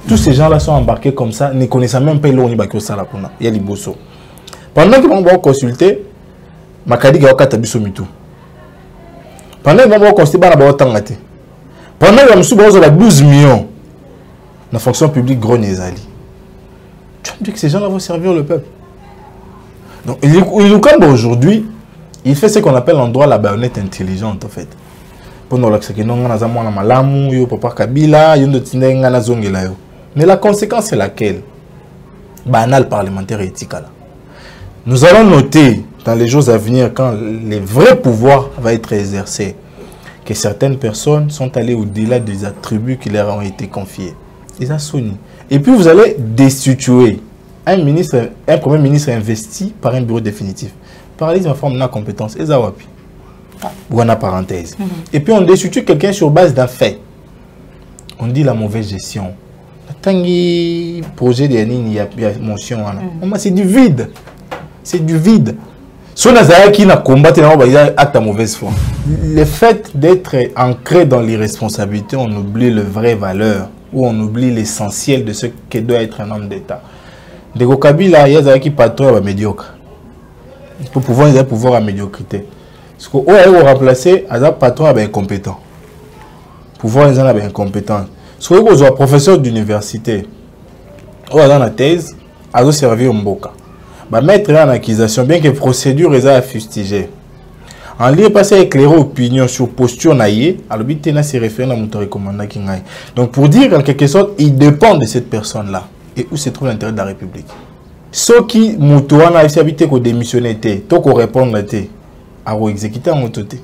Tous ces gens-là sont embarqués comme ça, ne connaissant même pas l'on y ça là pour il y a les bossos. Pendant qu'ils vont consulter, Makadi ga okata biso mitu. Pendant qu'ils vont consulter bana ba otangate. Pendant qu'ils vont besoin de 12 millions la fonction publique gros nezali. Tu me dis que ces gens-là vont servir le peuple. Donc il aujourd'hui, il fait ce qu'on appelle en droit la baïonnette intelligente en fait. Pendant l'accès que non na zamona malamu yo papa Kabila yo ndotinenga na zongela yo. Mais la conséquence c'est laquelle? Banal parlementaire et éthique là. Nous allons noter dans les jours à venir, quand les vrais pouvoirs vont être exercés, que certaines personnes sont allées au-delà des attributs qui leur ont été confiés. Ils ont sonné. Et puis vous allez destituer un premier ministre investi par un bureau définitif. Paralyse en forme de compétence. Et ça ou en parenthèse. Et puis on destitue quelqu'un sur base d'un fait. On dit la mauvaise gestion. Tangi projet de il y a motion. C'est du vide. C'est du vide. Si on a qui n'a combattu acte à mauvaise foi. Le fait d'être ancré dans l'irresponsabilité, on oublie les vraies valeurs ou on oublie l'essentiel de ce que doit être un homme d'État. De Kabila, il y a qui patron médiocre. Pour pouvoir à médiocrité. Parce qu'on a remplacé un patron incompétent. Pouvoir les incompétent. Si vous êtes professeur d'université, ou dans la thèse, à servir au Mboka. Mettre en accusation, bien que la procédure est à fustiger. En lieu passé à éclairer opinion sur posture naïe, à l'objet de se référer à mon recommandant qui naïe. Donc pour dire en quelque sorte, il dépend de cette personne-là. Et où se trouve l'intérêt de la République. Ceux qui moutouan a habité qu'on démissionne, tant qu'on répond à exécuter en mototé.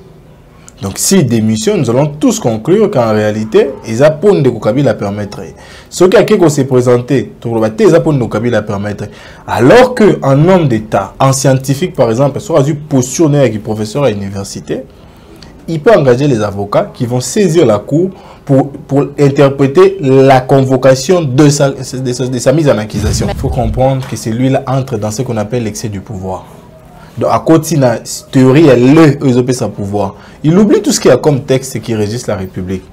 Donc, si démission, nous allons tous conclure qu'en réalité, ils apprennent de Kabila permettrait. Ce qui s'est présenté, ils apprennent de Kabila permettrait. Alors qu'un homme d'État, un scientifique par exemple, soit dû postuler avec un professeur à l'université, il peut engager les avocats qui vont saisir la cour pour interpréter la convocation de sa mise en accusation. Il faut comprendre que celui-là entre dans ce qu'on appelle l'excès du pouvoir. Donc, à côté de la théorie, il sa pouvoir. Il oublie tout ce qu'il y a comme texte qui régisse la République.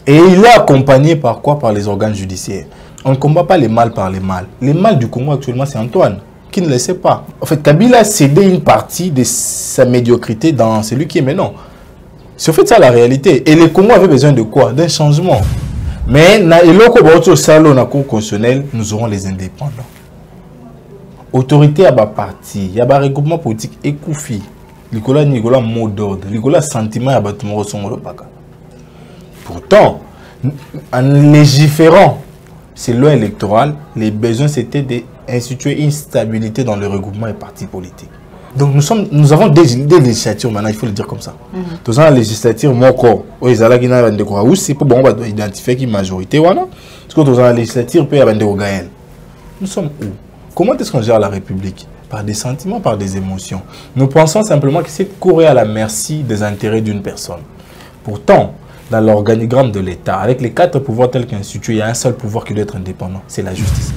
Et il est accompagné par quoi? Par les organes judiciaires. On ne combat pas les mâles par les mâles. Les mâles du Congo actuellement, c'est Antoine, qui ne le sait pas. En fait, Kabila a cédé une partie de sa médiocrité dans celui qui est maintenant. C'est en fait ça la réalité. Et les Congos avaient besoin de quoi? D'un changement. Mais, au salon de la Cour constitutionnelle, nous aurons les indépendants. Autorité à bas parti, il y a un regroupement politique écoufi. Nicolas mot d'ordre, Nicolas sentiment à battre mon Pourtant, en légiférant ces lois électorales, les besoins c'était d'instituer une stabilité dans le regroupement des partis politiques. Donc nous avons des législatures maintenant, il faut le dire comme ça. Tous la législature, mon corps, c'est pour bon identifier qui majorité parce que tous la législature peut y avoir des Gaël. Nous sommes où? Comment est-ce qu'on gère la République? Par des sentiments, par des émotions. Nous pensons simplement que c'est courir à la merci des intérêts d'une personne. Pourtant, dans l'organigramme de l'État, avec les 4 pouvoirs tels qu'institués, il y a un seul pouvoir qui doit être indépendant, c'est la justice.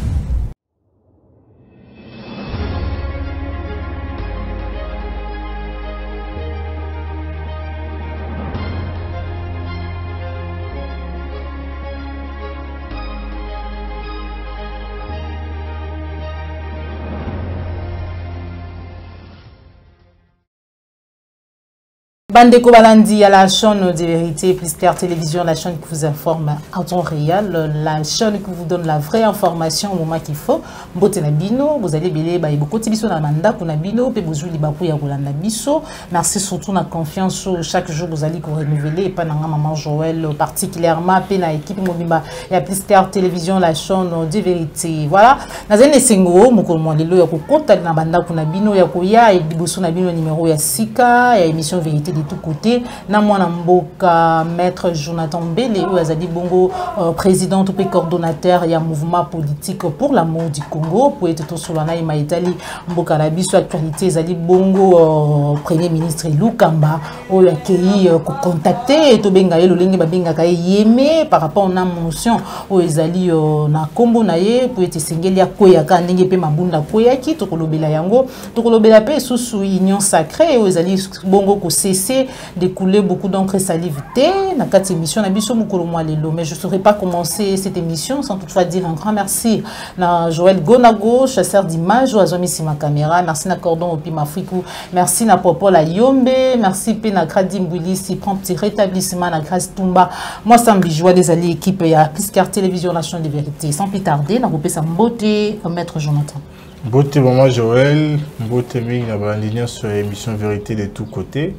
Bandeko Balandi à la chaîne de vérité, Plister Télévision, la chaîne qui vous informe en temps réel, la chaîne qui vous donne la vraie information au moment qu'il faut. Mbote na bino, vous allez belé ba beaucoup tibiso na manda kuna bino, pe bozu libaku ya kolanda biso. Merci surtout na confiance chaque jour vous allez ko renouveler et pas na maman Joël particulièrement pe na équipe mobimba ya Plister Télévision, la chaîne de vérité. Voilà, na zene sengo moko mondelo ya ko konta na banda kuna bino ya ko ya et biboso na bino numéro ya sika ya émission vérité de tout côté na mwana mboka maître Jonathan Mbele ou azali bongo président ou coordonnateur ya mouvement politique pour l'amour du Congo pour être tout sur la na Italie mboka na biso actualité azali bongo premier ministre Lukamba ou accueilli ko contacter to benga ye lolenge ba benga ka yeme par rapport na motion ou ezali na kombo na ye pour être singeli ya koya ka ndenge pe mabunda koya ki to kolobela yango to kolobela pe susu union sacrée ou ezali bongo ko cesser laisser découler beaucoup d'encre salivité. Dans cette émission, mais je ne saurais pas commencer cette émission sans toutefois dire un grand merci à Joël Gonago, chasseur d'images, à ma caméra. Merci à Cordon Opima Frikou. Merci à Popo La Yombe. Merci à Kradi Mbouili, si prend petit rétablissement à Grâce Tumba. Moi, ça me joie des alliés équipe à Piscar Télévision Nation de Vérité. Sans plus tarder, on va sa beauté, Maître Jonathan. Beauté, maman Joël. Beauté, Ming, la brandinière sur l'émission Vérité de tous côtés.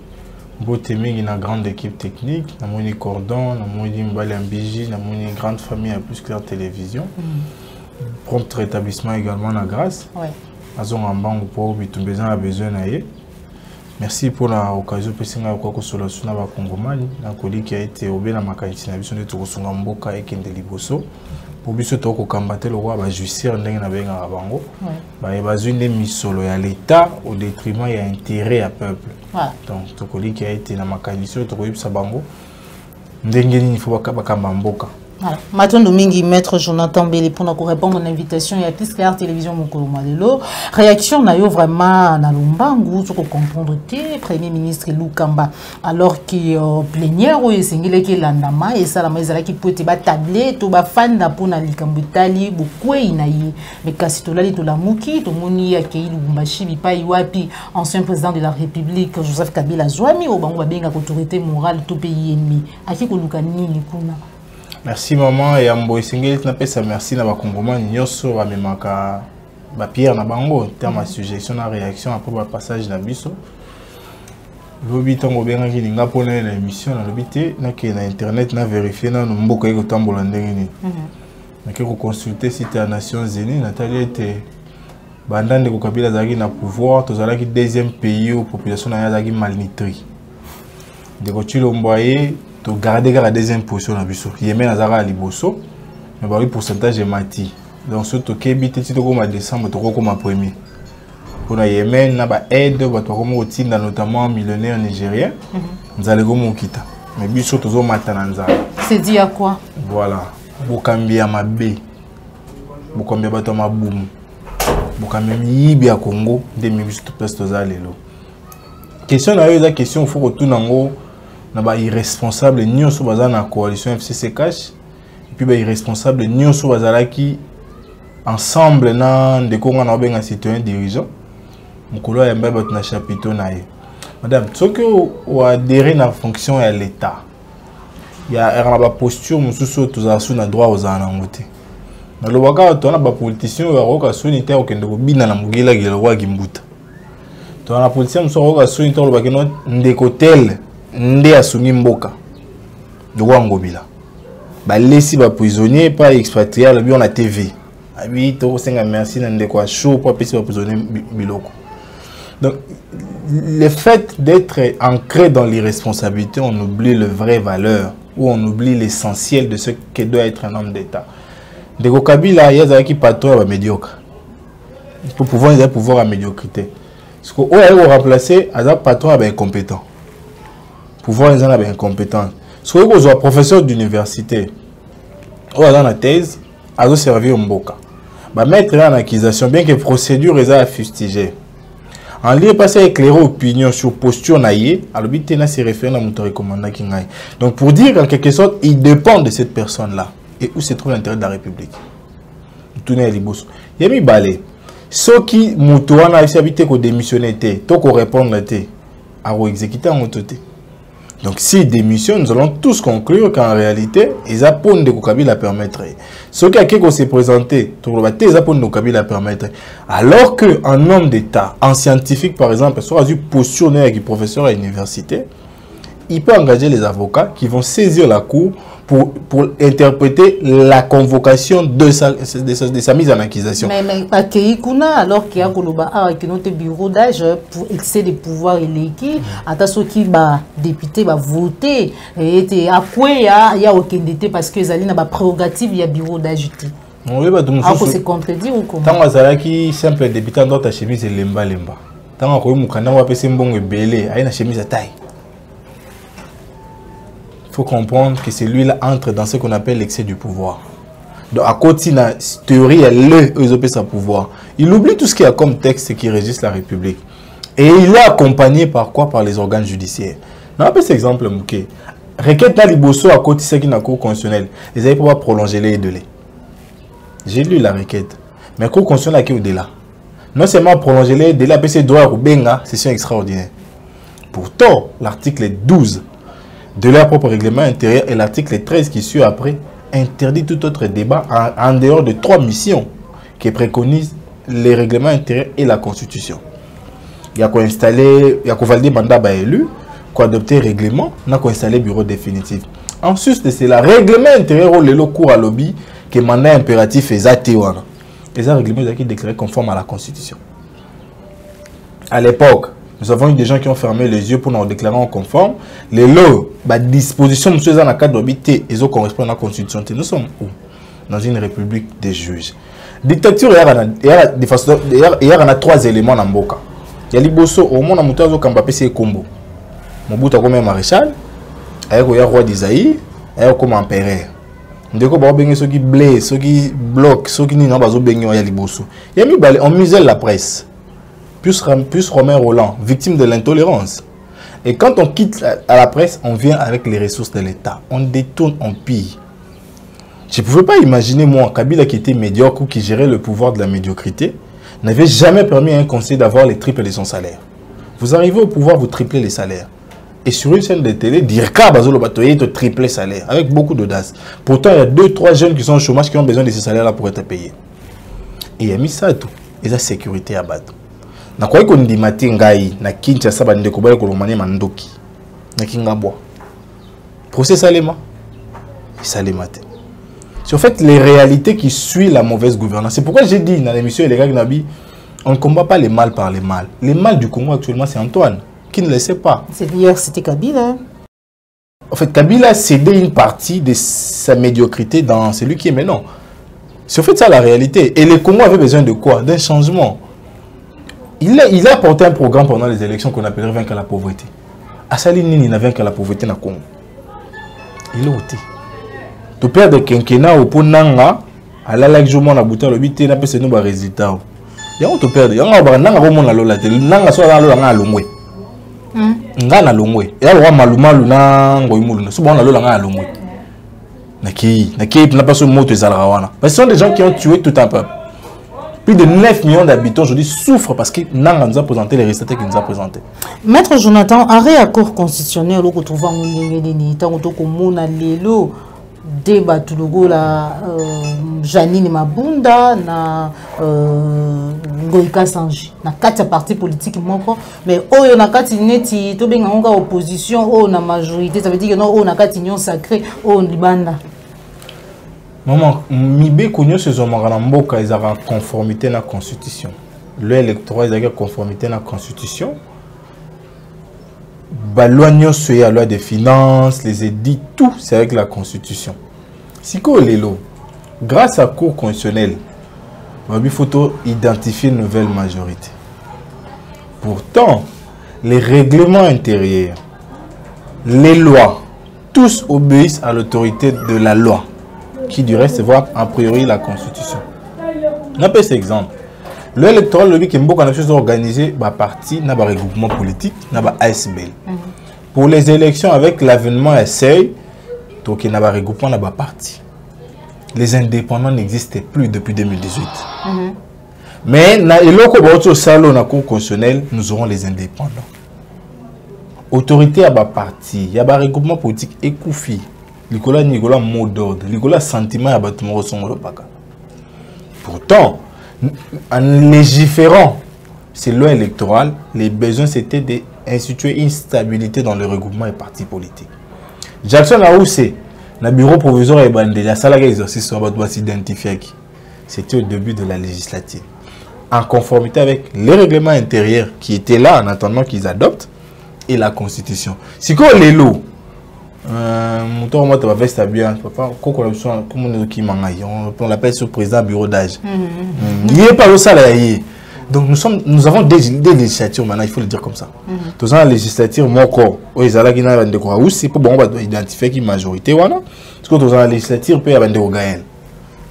Beauté, Ming, une grande équipe technique. Nous avons une cordon, nous avons une balle ambigi, nous avons une grande famille à Piscar Télévision. Prompt rétablissement également à Grâce. Oui. Nous avons un banc pour besoin besoin. Merci pour l'occasion de passer à quoi sur la Suna Congomani, la collègue qui a été au bien à ma qualité de vision de Tokosungamboka et Kendeliboso. Pour bien sûr, combattre le roi, justice, n'engue na benga abango. Il y a une mission à l'État au détriment et intérêt à peuple. Donc, la collègue qui a été dans ma qualité de Tokosungamboka, n'engue ni faut pas Kamboka. Maintenant, Domingue, Maître Jonathan Bélé, pour nous répondre à mon invitation, il y a Piscar Télévision Mokolo Malelo. Réaction, n'a eu vraiment dans l'Umbangu, pour comprendre que Premier ministre Lukamba, alors qu'il plénière, il y a l'andama, et ça, la maison qui peut être tablé, tout va fan pour na likambutali, beaucoup inaïe. Mais quand c'est tout là, tout la mouki, tout le monde y a qui Lubumbashi, Bipa Iwapi, ancien président de la République, Joseph Kabila Zouami, au Bango Babenga, autorité morale, tout pays ennemi. À qui Kolukani, Nikuna. Merci maman et ambo isingeli tunapé ça merci na bakongoma nyoso ba memaka ba pierre na bango terme à suggestion na réaction après le passage na biso lobi tango benga ki ninga pona na émission na lobi te na ke na internet na vérifier na mboka eko tambola ndenge ni na ke ko consulter site à Nations Unies Nathalie était bandande ko Kabila zaki na pouvoir tozala ki deuxième pays où population na zaki malnutrie de ko chilomboyer to garder la deuxième position na biso Yémen azara à liboso mais ba pourcentage est mati donc surtout kebi titi to comme décembre to comme premier pour na Yémen na ba aide ba to comme otinda notamment millionnaire nigérien nzale comme okita mais biso to zo matana nzala c'est dit à quoi voilà bokambia mabe bokambia bato mabumu bokambia miyibi ya Congo de biso to place to za lelo question na yo eza question faut retourner ngo na irresponsable nyonso baza na coalition FCC Cash et puis irresponsable nyonso bazala ki ensemble na ndeko nga na benga citoyen dirigeant mukolo ya mbaba na chapiteau na ye madame soki o adhérer na fonction ya l'état ya na ba posture mususu tozala su na droit aux anangote na lobaka to na ba politicien ya roka sunité okende ko bina na mugila gelo wa gimbuta to na politicien mususu roka sunité lobaka no ndeko tel nde asungi mboka ndoko ngobila ba lesi ba prisonnier pas expatrié le bio na TV abi to senga merci na ndeko a chaud pour pesi ba prisonnier biloko. Donc le fait d'être ancré dans l'irresponsabilité, on oublie les vraies valeurs ou on oublie l'essentiel de ce que doit être un homme d'État. Ndeko Kabila yaza ki patron ba médiocre pour pouvoir ils pouvoir à médiocrité parce que o a remplacer à patron ba incompétent. Pouvoir les en avoir incompétents. Si vous êtes professeur d'université, ou dans la thèse, à vous servir au mboka. Bah mettre en accusation, bien que procédure est à fustiger. En lieu passé à éclairer opinion sur posture naïe, à l'objet de se référer à mon recommandant qui naïe. Donc pour dire en quelque sorte, il dépend de cette personne-là et où se trouve l'intérêt de la République. Tournez à l'ibos. Il y a mis balai. Ceux qui moutouana ici habité qu'on démissionne était, tant qu'on répond là était, à exécuter en autoté. Donc, si démission, nous allons tous conclure qu'en réalité, ils apprennent de Kabila permettre. Ce qui a s'est présenté, ils apprennent de Kabila permettre. Alors qu'un homme d'État, un scientifique par exemple, soit positionné avec un professeur à l'université, il peut engager les avocats qui vont saisir la cour pour interpréter la convocation de sa mise en accusation. Mais alors qu'il y a un bureau d'âge pour excès de pouvoir élégué, à ceux qui va député va voter et à quoi il y a aucun dété parce que Zali n'a pas prérogative il y a bureau d'âge. On va alors c'est contredit ou comment? Tant que qui simple député dans ta chemise lemba lemba. Tant que mukanda wa pese mbongo belé, a une chemise à taille. Il faut comprendre que celui-là entre dans ce qu'on appelle l'excès du pouvoir. Donc, à côté de la théorie, il a sa pouvoir. Il oublie tout ce qu'il y a comme texte qui régisse la République. Et il est accompagné par quoi? Par les organes judiciaires. Non, pas cet exemple, Mouké. Requête à Liboso à côté de la Cour constitutionnelle. Ils avaient pouvoir prolonger les délais. J'ai lu la requête. Mais la Cour constitutionnelle qui est au-delà. Non seulement prolonger les délais, mais c'est droit au Benga, c'est extraordinaire. Pourtant, l'article 12 de leur propre règlement intérieur et l'article 13 qui suit après interdit tout autre débat en dehors de 3 missions qui préconisent les règlements intérieurs et la Constitution. Il y a qu'à installer, il y a qu'à valider mandat élu, qu'à adopter règlement, n'a qu'à installer bureau définitif. En sus de cela, règlement intérieur le cours à lobby que mandat impératif est zatéwana. Les règlements qui déclarés conformes à la Constitution. À l'époque, nous avons eu des gens qui ont fermé les yeux pour nous déclarer en conforme. Les lots, la disposition de dans le cadre d'habiter, ils correspondent à la Constitution. Nous sommes où? Dans une république des juges. Dictature, il y a 3 éléments dans le Mboka. Il y a Liboso, au monde, il y a Kambapé, c'est Combo. Mobutu comme maréchal, il y a roi d'Isaïe, il y a comme empereur. Ndeko ba bengi ceux qui blessent, ceux qui bloquent, ceux qui n'ont pas bengi ya Liboso. Il y a mis on muselle la presse. Plus Romain Roland, victime de l'intolérance. Et quand on quitte à la presse, on vient avec les ressources de l'État. On détourne, on pille. Je ne pouvais pas imaginer, moi, Kabila qui était médiocre ou qui gérait le pouvoir de la médiocrité, n'avait jamais permis à un conseiller d'avoir les triples de son salaire. Vous arrivez au pouvoir, vous triplez les salaires. Et sur une chaîne de télé, dire Bazolo Batoye te tripler salaire, avec beaucoup d'audace. Pourtant, il y a 2-3 jeunes qui sont au chômage qui ont besoin de ces salaires-là pour être payés. Et il a mis ça tout. Et la sécurité à battre. Na quoi qu'on dit matin ngai na Kinshasa bande ko bale ko lomane mandoki na kingabwa procès salema matin. C'est en fait les réalités qui suivent la mauvaise gouvernance. C'est pourquoi j'ai dit dans l'émission les gars Nabi, on ne combat pas les mal par les mal. Les mal du Congo actuellement c'est Antoine qui ne le sait pas. C'est hier c'était Kabila. En fait Kabila a cédé une partie de sa médiocrité dans celui qui est maintenant. C'est en fait ça la réalité. Et le Congo avait besoin de quoi? D'un changement. Il a porté un programme pendant les élections qu'on appellerait vaincre la pauvreté. Assali Nini n'a vaincre la pauvreté na Congo. Il est ôté. Tu perds de quinquennat au pour Nanga, à la lac Jomon a bouté le 8 et n'a pas nos résultats. Il y a un peu de Yanga Nanga Romon à l'Ola, Nanga soit dans l'Ola à Lomwe. Ngana Lomwe. Et alors, Maluma Luna, Goimouluna, souvent la Lola à Lomwe. Naki n'a pas ce mot de Zalrawana. Parce que ce sont des gens qui ont tué tout un peuple. Plus de 9 millions d'habitants aujourd'hui souffrent parce que Nanga nous a présenté les résultats qu'il nous a présentés. Maître Jonathan, arrêt à cour constitutionnel, on retrouve un débat tout le go la Janine Mabunda na Ngoïka Sanji na 4 partis politiques moko mais oyo na kati neti to benga nga opposition o na majorité ça veut dire que non o na kati union sacrée o libanda. Maman, Mibé connu ce zomara mboka ils avaient conformité na constitution. Le électorat ils avaient conformité na constitution. La loi des finances, les édits, tout c'est avec la constitution. Si grâce à la Cour constitutionnelle, il faut identifier une nouvelle majorité. Pourtant, les règlements intérieurs, les lois, tous obéissent à l'autorité de la loi, qui du reste voit a priori la constitution. On appelle cet exemple. L'électoral, le qui est organisé par parti, n'a pas regroupement politique, n'a pas ASBL. Pour les élections avec l'avènement essai, donc il n'y a pas regroupement, n'a pas parti. Les indépendants n'existaient plus depuis 2018. Mais dans le salon de la Cour constitutionnelle, nous aurons les indépendants. Autorité à bas parti, il y a un regroupement politique écoufi. Il y a un mot d'ordre, il y a un sentiment à bâtiment au Paka. Pourtant, en légiférant ces lois électorales, les besoins c'était d'instituer une stabilité dans le regroupement des partis politiques. Jackson a aussi le bureau provisoire et la salle d'exercice doit s'identifier. C'était au début de la législature. En conformité avec les règlements intérieurs qui étaient là en attendant qu'ils adoptent et la constitution. Si quoi les lots, on l'appelle sur président bureau d'âge. Il n'y a pas le salaire. Donc nous avons des législatures maintenant, il faut le dire comme ça. Tous les législatures, mon corps, ils ont aussi pour identifier qui majorité. Parce que tous les législatures peuvent avoir des organes.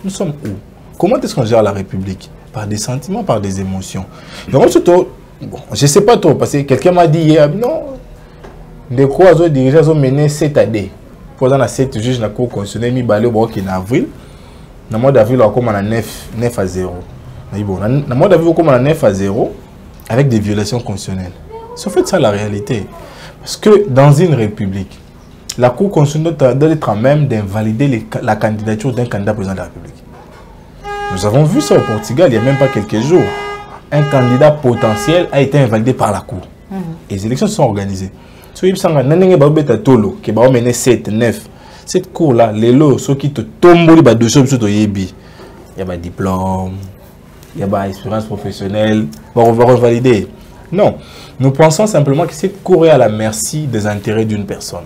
Nous sommes où? Comment est-ce qu'on gère la République? Par des sentiments, par des émotions. Donc surtout, bon, je ne sais pas trop, parce que quelqu'un m'a dit hier, non, de quoi ils ont dirigé, ils ont mené 7 années. Pendant la 7 juges de la Cour constitutionnelle, ils ont en avril. Dans le mois d'avril, on a comme 9 à 0. Dans le mois d'avril, on a 9 à 0 avec des violations constitutionnelles. C'est en fait ça la réalité. Parce que dans une république, la Cour constitutionnelle doit être à même d'invalider la candidature d'un candidat président de la République. Nous avons vu ça au Portugal il n'y a même pas quelques jours. Un candidat potentiel a été invalidé par la Cour. Et les élections sont organisées. Si vous avez 7, 9, cette cour-là, les lots, ceux qui te tombent, il y a des diplômes, il y a des expériences professionnelles, on va revalider. Non, nous pensons simplement que cette cour est à la merci des intérêts d'une personne.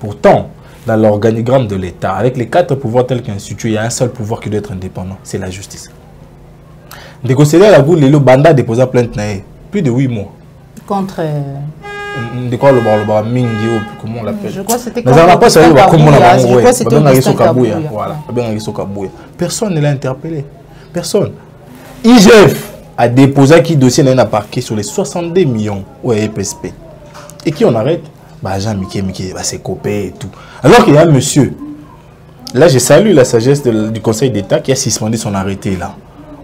Pourtant, dans l'organigramme de l'État, avec les 4 pouvoirs tels qu'institués, il y a un seul pouvoir qui doit être indépendant, c'est la justice. Des conseillers à la Cour, les Banda a déposé plainte plus de 8 mois. Contre... De quoi le Mingi, comment on l'appelle? Je crois que c'était personne ne l'a interpellé. Personne. IGF a déposé qui dossier dans un parquet sur les 62 millions au EPSP. Et qui on arrête? Jean Mickey va se coper et tout. Alors qu'il y a un monsieur. Là, je salue la sagesse du Conseil d'État qui a suspendu son arrêté là.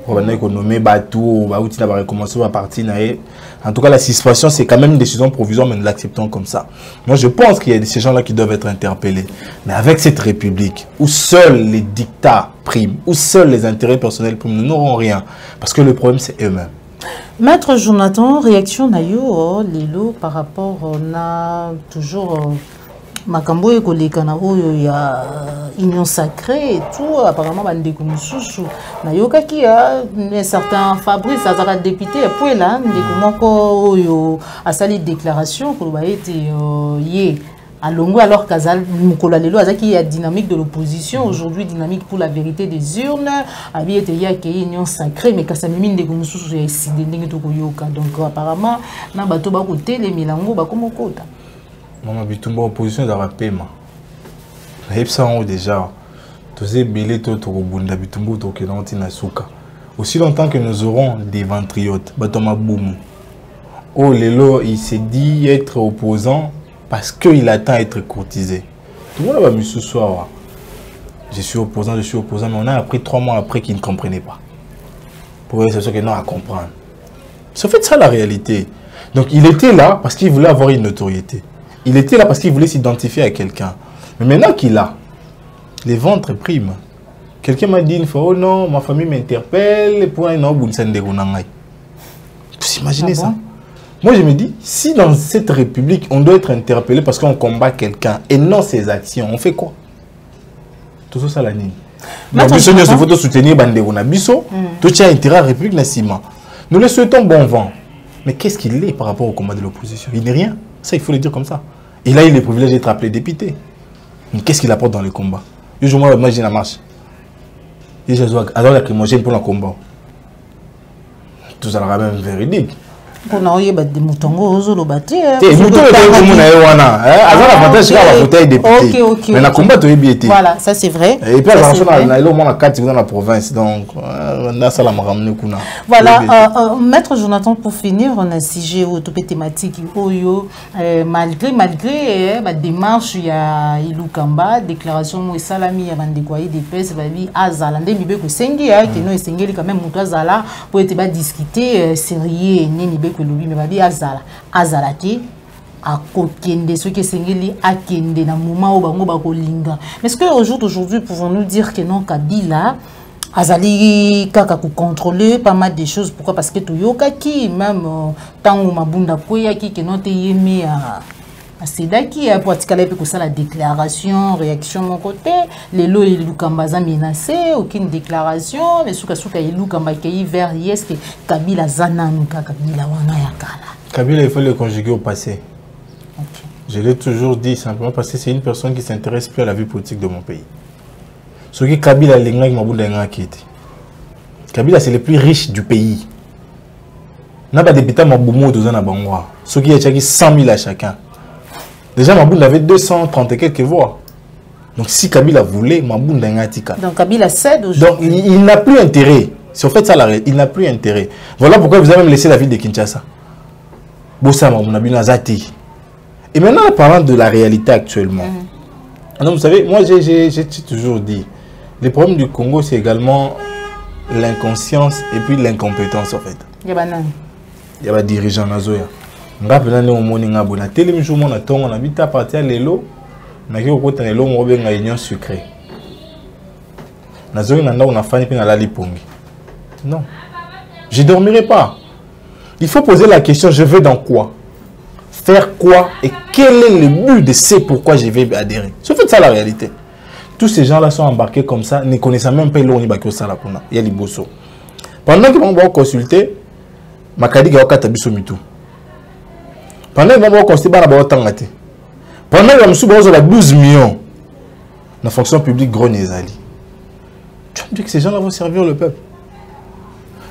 On va nommer Batou, on va recommencer à partir. En tout cas, la suspension, c'est quand même une décision provisoire, mais nous l'acceptons comme ça. Moi, je pense qu'il y a ces gens-là qui doivent être interpellés. Mais avec cette république, où seuls les dictats priment, où seuls les intérêts personnels priment, nous n'aurons rien. Parce que le problème, c'est eux-mêmes. Maître Jonathan, réaction Nayo, Lilo, par rapport, on a toujours... Makambo et kolekana oyo ya union sacrée et tout apparemment bandeko mususu na yoka ki a un certain Fabrice azaka député puis là ndeko moko oyo asali déclaration ko ba été yé alongo alors kazal mukolo lelo azaki ya dynamique de l'opposition aujourd'hui dynamique pour la vérité des urnes abi été ya ke union sacrée mais kasamimi ndeko mususu ya iside ndenge to koyoka donc apparemment na bato ba côté les milango ba komokota. Maman Bitumba opposition dans la paiement. Déjà, tous les billets Bunda Bitumba aussi longtemps que nous aurons des ventriotes, Batoma Boumou. Oh Lelo, il s'est dit être opposant parce qu'il attend être courtisé. Tout le monde va me ce soir. Je suis opposant, mais on a appris 3 mois après qu'il ne comprenait pas. Pour eux, c'est sûr qu'il n'a à comprendre. C'est en fait ça la réalité. Donc il était là parce qu'il voulait avoir une notoriété. Il était là parce qu'il voulait s'identifier à quelqu'un. Mais maintenant qu'il a, les ventres priment. Quelqu'un m'a dit une fois, oh non, ma famille m'interpelle pour un homme. Vous imaginez ça? Moi je me dis, si dans cette république, on doit être interpellé parce qu'on combat quelqu'un et non ses actions, on fait quoi? Tout ça, la ligne. Nous devons soutenir Bandegona Bisso, tout ça intérêt à la République Nassima. Nous le souhaitons bon vent. Mais qu'est-ce qu'il est par rapport au combat de l'opposition? Il n'est rien. Ça, il faut le dire comme ça. Il a eu le privilège d'être appelé député. Mais qu'est-ce qu'il apporte dans le combat? Je moi, imagine la marche. Il y a des lacrymogènes pour le combat. Tout ça sera même véridique. On a eu des moutons aux bâtis. Voilà, ça c'est vrai. Et puis dans la province. Donc, voilà, Maître Jonathan, pour finir, on a sujet au thématique malgré la démarche, il y a Ilukamba, déclaration Salami avant de quoi des pèses, Azala, des bibés que Sengi, qui nous est quand même Moutazala pour être discuter sérieux, que l'oubi mais babi azala ti akokende ce qui sengeli akende na moment où bango bakolinga. Mais est-ce que aujourd'hui pouvons-nous dire que non Kabila azali kaka ko contrôler pas mal de choses? Pourquoi? Parce que toyoka ki même tango mabunda koya ki que non te yemi à Sedaki pour atikaler pour ça la déclaration réaction mon côté les lots et Lukambaza menacé aucune déclaration mais souka et Lukamba qui vers yes que Kabila zananuka Kabila wana yakala. Kabila il faut le conjuguer au passé. Okay. Je l'ai toujours dit simplement parce que c'est une personne qui s'intéresse plus à la vie politique de mon pays. Ce qui Kabila l'engage mabunda ngakiti. Kabila c'est le plus riche du pays. N'a pas député mabumo dozana bangwa. Ce qui est 100 000 à chacun. Déjà, Mabounda avait 230 et quelques voix. Donc, si Kabila voulait, Mabounda ngatika. Donc, Kabila cède aujourd'hui. Donc, il n'a plus intérêt. C'est en fait ça, il n'a plus intérêt. Voilà pourquoi vous avez même laissé la ville de Kinshasa. Bossa Mabounda Binazati. Et maintenant, parlant de la réalité actuellement. Donc, vous savez, moi, j'ai toujours dit, le problème du Congo, c'est également l'inconscience et puis l'incompétence, en fait. Il y a des dirigeants nazoya. Ngapela ne omoni ngabona telemi jomo na tongo na bita partir lelo na ki okota lelo mo benga union sucrée. Nazoyi na ndako na fani pe na lali pongi. Non. Je dormirai pas. Il faut poser la question, je vais dans quoi? Faire quoi? Et quel est le but de ce pourquoi je vais adhérer? C'est en fait ça la réalité. Tous ces gens-là sont embarqués comme ça, ne connaissant même pas l'on y bakio salapuna. Il y a les bosso. Pendant qu'ils vont consulter, Makadi ga okata biso mitu. Pendant qu'ils vont consulter, bana ba otangate. Pendant qu'ils vont soubozo la 12 millions la fonction publique gros nezali. Tu me dis que ces gens-là vont servir le peuple.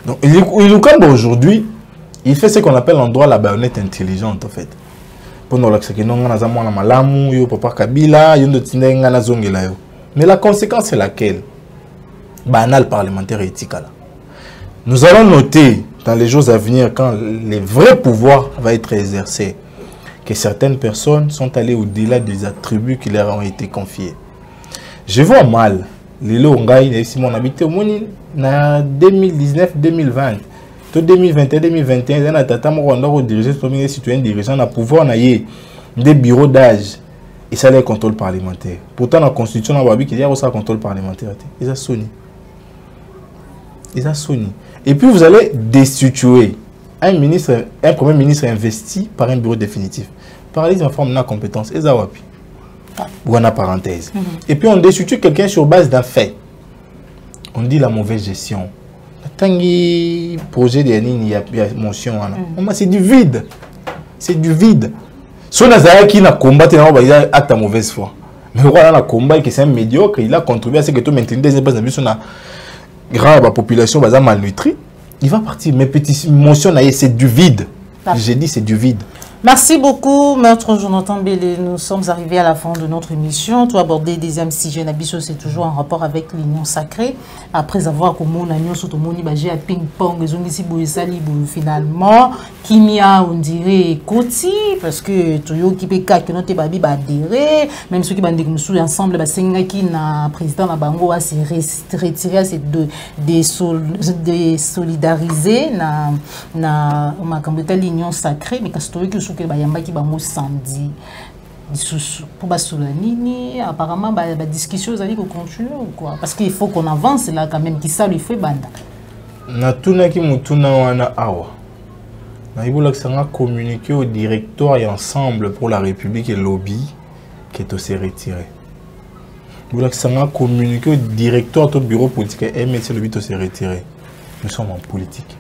Donc, il aujourd'hui, il fait ce qu'on appelle en droit la baïonnette intelligente, en fait. Pendant que non, on a un malamu, yo papa Kabila, yo no tinenga na zongela yo. Mais la conséquence c'est laquelle? Banal parlementaire et éthique là. Nous allons noter dans les jours à venir, quand les vrais pouvoirs vont être exercés, que certaines personnes sont allées au-delà des attributs qui leur ont été confiés. Je vois mal les Longaï, si mon habité au monde, en 2019-2020, 2021-2021, il y a un tata qui dirige les citoyens dirigeants à pouvoir des bureaux d'âge et ça les contrôle parlementaire. Pourtant, la constitution, il y a aussi un contrôle parlementaire. Ils ont sonné. Ils ont sonné. Et puis vous allez destituer un premier ministre investi par un bureau définitif. Parlez de forme de compétence. Ils ont ou en parenthèse. Et puis on destitue quelqu'un sur base d'un fait. On dit la mauvaise gestion. Tangi projet de il y a motion. C'est du vide. C'est du vide. Si on a qui n'a combattu, il a acte mauvaise foi. Mais voilà, le combat qui c'est un médiocre, il a contribué à ce que tout maintenant des espaces de grave la population va malnutrie. Il va partir. Mes petites motions, c'est du vide. J'ai dit c'est du vide. Merci beaucoup, Maître Jonathan Bélé. Nous sommes arrivés à la fin de notre émission. Tout aborder deuxième sujet, Nabiso, c'est toujours en rapport avec l'union sacrée. Après avoir comme on a union sur ton à ping-pong, ils ont ici finalement, Kimia, on dirait Koti, parce que Toyo qui peut que notre babi va adhérer, même ceux qui vont dire ensemble, qui na président na bango a se retirer, c'est désolidariser na l'union sacrée, mais quand que que bayamba qui bango samedi pour basolanini apparemment ba discussion allait continuer ou quoi parce qu'il faut qu'on avance là quand même qui ça lui fait banda na tuna ki mutuna wana awa na ibola sanga communiquer au directoire et ensemble pour la République et lobby qui est aussi retiré ibola sanga communiquer au directoire au bureau politique et MSC lobby to se retirer. Nous sommes en politique.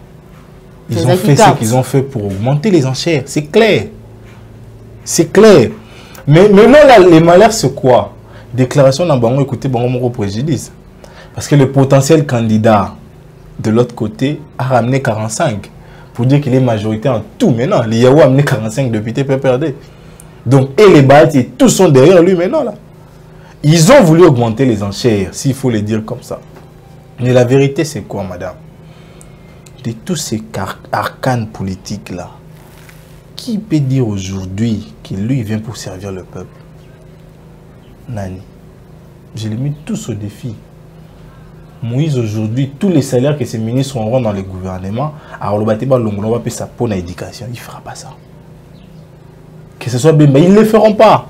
Ils ont fait ce qu'ils ont fait pour augmenter les enchères. C'est clair. C'est clair. Mais maintenant, là, les malheurs, c'est quoi? Déclaration dans Bango, écoutez, Bango Moro préjudice. Parce que le potentiel candidat de l'autre côté a ramené 45. Pour dire qu'il est majorité en tout. Maintenant, les Yahoo a amené 45 députés PPRD. Donc, et les Bahati, tous sont derrière lui maintenant. Là. Ils ont voulu augmenter les enchères, s'il faut le dire comme ça. Mais la vérité, c'est quoi, madame? De tous ces arcanes politiques-là, qui peut dire aujourd'hui que lui vient pour servir le peuple? Nani. Je les mets tous au défi. Moïse, aujourd'hui, tous les salaires que ces ministres auront dans le gouvernement, alors le bâtiment Longolo va payer sa peau dans l'éducation. Il ne fera pas ça. Que ce soit bien, mais ils ne le feront pas.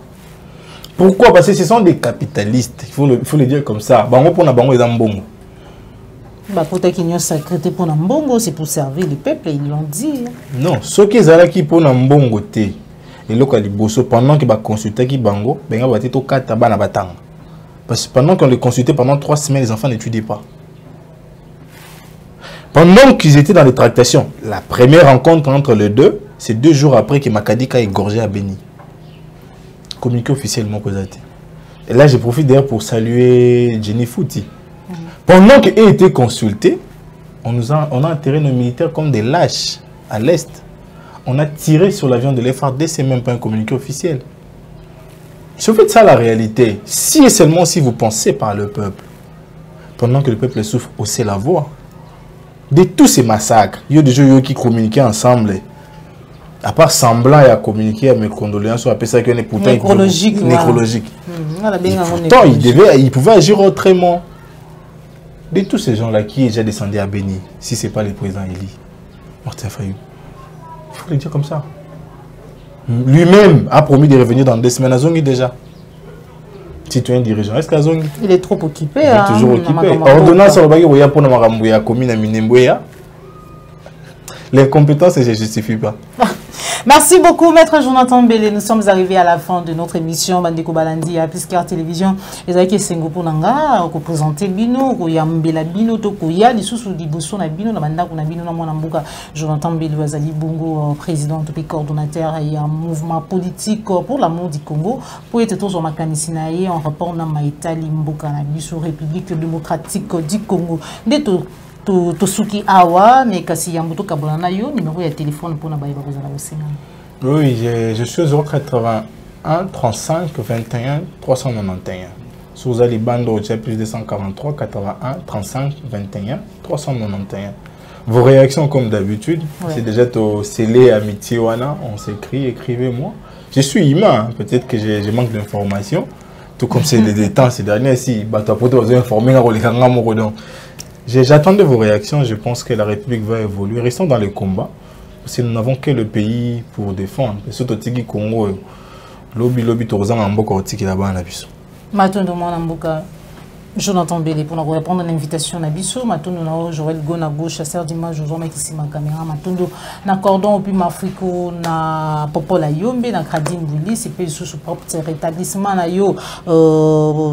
Pourquoi? Parce que ce sont des capitalistes. Il faut le dire comme ça. Bango pour na bango est en bongo. Peut-être qu'il y a une sacralité pour Nambongo, c'est pour servir le peuple, ils l'ont dit. Non, ce qui est là qui pour Nambongo, et le pendant qu'il va consulter qui bango, ben va être au kataba na batang. Parce que pendant qu'on les consultait pendant 3 semaines, les enfants n'étudiaient pas. Pendant qu'ils étaient dans les tractations, la première rencontre entre les deux, c'est 2 jours après que Makadika a égorgé à Béni. Communiqué officiellement présenté. Et là, je profite d'ailleurs pour saluer Jenny Fouti. Pendant qu'ils ont été consultés, on a enterré nos militaires comme des lâches à l'Est. On a tiré sur l'avion de l'FRD, c'est même pas un communiqué officiel. Je fais ça la réalité. Si et seulement si vous pensez par le peuple, pendant que le peuple souffre, haussez la voix. De tous ces massacres, il y a des gens qui communiquaient ensemble. À part semblant à communiquer à mes condoléances, on appelle ça qu'il y a pourtant nécrologique. Pourtant, il pouvait agir autrement. De tous ces gens-là qui est déjà descendu à Béni, si ce n'est pas le président Eli, Martin Fayou, il faut le dire comme ça. Lui-même a promis de revenir dans 2 semaines à Zongi déjà. Citoyen dirigeant, est-ce qu'à Zongi? Il est trop occupé. Il est toujours occupé. Ordonnance sur le bagage, il y a pour la commune à Minemboya. L'incompétence, je ne justifie pas. Merci beaucoup, Maître Jonathan Mbele. Nous sommes arrivés à la fin de notre émission Bandeko Balandi à Piscar Télévision. Et ça qui Sengo Nanga, ko présenter Bino, ko yambela Bino, to ko ya lisusu diboso na Bino na banda na Bino na mwana mbuka. Jonathan Mbele Wazali Bongo, président et coordonnateur et un mouvement politique pour l'amour du Congo. Pour être tous en makanisinaye en rapport na Maïtali Mbuka na biso République démocratique du Congo. Tosuki Awa, mais kasi Yambuto Kabulana yo, numéro de téléphone pour Nabaïba Kozala Osenga. Oui, je suis au 81 35 21 391. Sous les bandes, j'ai plus de 143 81 35 21 391. Vos réactions, comme d'habitude, c'est déjà au scellé amitié Wana, on s'écrit, écrivez-moi. Je suis humain, hein. Peut-être que je manque d'informations, tout comme c'est des temps ces derniers, si tu as informé, j'attendais vos réactions, je pense que la République va évoluer. Restons dans le combat, parce que nous n'avons que le pays pour défendre. Surtout au Congo, lobby Torzan en Mboka Otiki là-bas en Abisso. Matondo Mboka, Jonathan Mbele pour nous répondre à l'invitation Nabisso. Matondo na Joël Gona gauche, chasseur d'image, je vois ici ma caméra. Matondo na cordon au Pima Africo, na Popola Yombe, na Kradim Bouli, c'est pas sous propre rétablissement na yo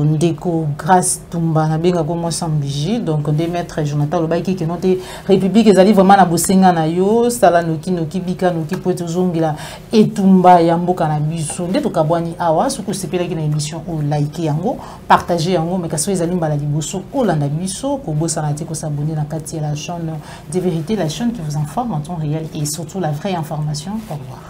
ndeko grâce Tumba na benga comme Sambiji. Donc des maîtres Jonathan Lobaiki qui note République ezali vraiment na bosenga na yo, sala noki bika noki poeto zongila et Tumba yamboka na biso. Ndeto kabwani awa suku sepela ki na émission au like yango, partager yango mais kaso Mbala Liboso, Olanda Biso, Kobo Sanate, ko s'abonner à la chaîne de vérité, la chaîne qui vous informe en temps réel et surtout la vraie information. Au revoir.